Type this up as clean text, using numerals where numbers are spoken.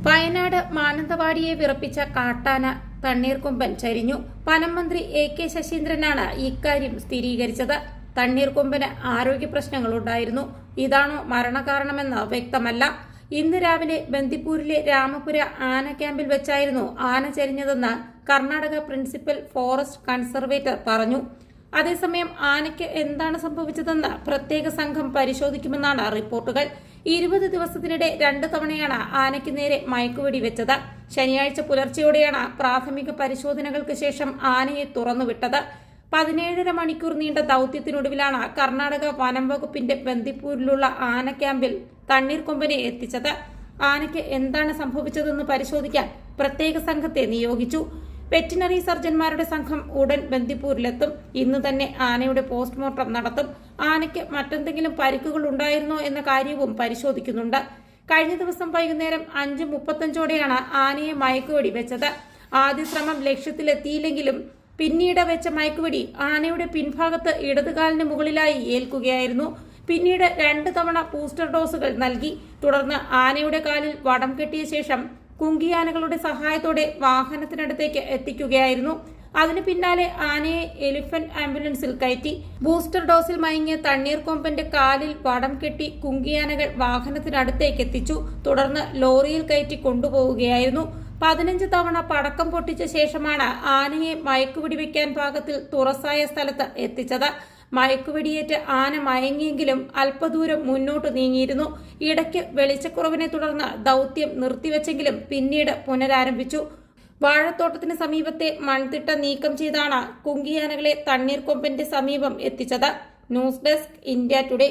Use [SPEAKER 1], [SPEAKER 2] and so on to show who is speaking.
[SPEAKER 1] വയനാട് മാനന്തവാടിയെ വിറപ്പിച്ച കാട്ടാന തണ്ണീർക്കൊമ്പൻ ചരിഞ്ഞു. വനം മന്ത്രി AK ശശീന്ദ്രനാണ് ഇക്കാര്യം സ്ഥിരീകരിച്ചത്. തണ്ണീർക്കൊമ്പന് ആരോഗ്യ പ്രശ്നങ്ങളുണ്ടായിരുന്നു. ഇതാണോ മരണകാരണമെന്ന് വ്യക്തമല്ല. ഇന്ന് രാവിലെ ബന്ദിപ്പൂരിലെ രാമപുര ആന ക്യാമ്പിൽ വെച്ചായിരുന്നു ആന ചരിഞ്ഞതെന്ന് കർണാടക പ്രിൻസിപ്പൽ ഫോറസ്റ്റ് കൺസർവേറ്റർ പറഞ്ഞു. അതേസമയം ആനയ്ക്ക് എന്താണ് സംഭവിച്ചതെന്ന് പ്രത്യേക സംഘം പരിശോധിക്കുമെന്നാണ് റിപ്പോർട്ടുകൾ. 20 ദിവസത്തിനിടെ 2 തവണയാണ് ആനയ്ക്ക് നേരെ മയക്കുവെടി വെച്ചത്. ശനിയാഴ്ച പുലർച്ചെയോടെയാണ് പ്രാഥമിക പരിശോധനകൾക്ക് ശേഷം ആനയെ തുറന്നുവിട്ടത്. 17.5 മണിക്കൂർ നീണ്ട ദൌത്യത്തിനൊടുവിലാണ് കർണാടക വനം വകുപ്പിന്റെ ബന്ദിപ്പൂരിലുള്ള ആന ക്യാമ്പിൽ തണ്ണീർക്കൊമ്പനെ എത്തിച്ചത്. ആനയ്ക്ക് എന്താണ് സംഭവിച്ചതെന്ന് പരിശോധിക്കാൻ പ്രത്യേക സംഘത്തെ നിയോഗിച്ചു. വെറ്റിനറി സർജൻമാരുടെ സംഘം ഉടൻ ബന്ദിപ്പൂരിലെത്തും. ഇന്ന് തന്നെ ആനയുടെ പോസ്റ്റ്മോർട്ടം നടത്തും. ആനയ്ക്ക് മറ്റെന്തെങ്കിലും പരിക്കുകൾ ഉണ്ടായിരുന്നോ എന്ന കാര്യവും പരിശോധിക്കുന്നുണ്ട്. കഴിഞ്ഞ ദിവസം വൈകുന്നേരം 5:35ഓടെയാണ് ആനയെ മയക്കുവെടി വെച്ചത്. ആദ്യ ശ്രമം ലക്ഷ്യത്തിലെത്തിയില്ലെങ്കിലും പിന്നീട് വെച്ച മയക്കുവെടി ആനയുടെ പിൻഭാഗത്ത് ഇടതുകാലിന് മുകളിലായി ഏൽക്കുകയായിരുന്നു. പിന്നീട് 2 തവണ ബൂസ്റ്റർ ഡോസുകൾ നൽകി. തുടർന്ന് ആനയുടെ കാലിൽ വടം കെട്ടിയ ശേഷം കുങ്കിയാനകളുടെ സഹായത്തോടെ വാഹനത്തിനടുത്തേക്ക് എത്തിക്കുകയായിരുന്നു. അതിനു പിന്നാലെ ആനയെ എലിഫന്റ് ആംബുലൻസിൽ കയറ്റി. ബൂസ്റ്റർ ഡോസിൽ മയങ്ങിയ തണ്ണീർക്കൊമ്പന്റെ കാലിൽ വടം കെട്ടി കുങ്കിയാനകൾ വാഹനത്തിനടുത്തേക്ക് എത്തിച്ചു. തുടർന്ന് ലോറിയിൽ കയറ്റി കൊണ്ടുപോവുകയായിരുന്നു. 15 തവണ പടക്കം പൊട്ടിച്ച ശേഷമാണ് ആനയെ മയക്കുവെടി വയ്ക്കാൻ പാകത്തിൽ തുറസായ സ്ഥലത്ത് എത്തിച്ചത്. മയക്കുവെടിയേറ്റ് ആന മയങ്ങിയെങ്കിലും അല്പദൂരം മുന്നോട്ട് നീങ്ങിയിരുന്നു. ഇടയ്ക്ക് വെളിച്ചക്കുറവിനെ തുടർന്ന് ദൌത്യം നിർത്തിവെച്ചെങ്കിലും പിന്നീട് പുനരാരംഭിച്ചു. വാഴത്തോട്ടത്തിന് സമീപത്തെ മൺതിട്ട നീക്കം ചെയ്താണ് കുങ്കിയാനകളെ തണ്ണീർക്കൊമ്പന്റെ സമീപം എത്തിച്ചത്. News desk, India today.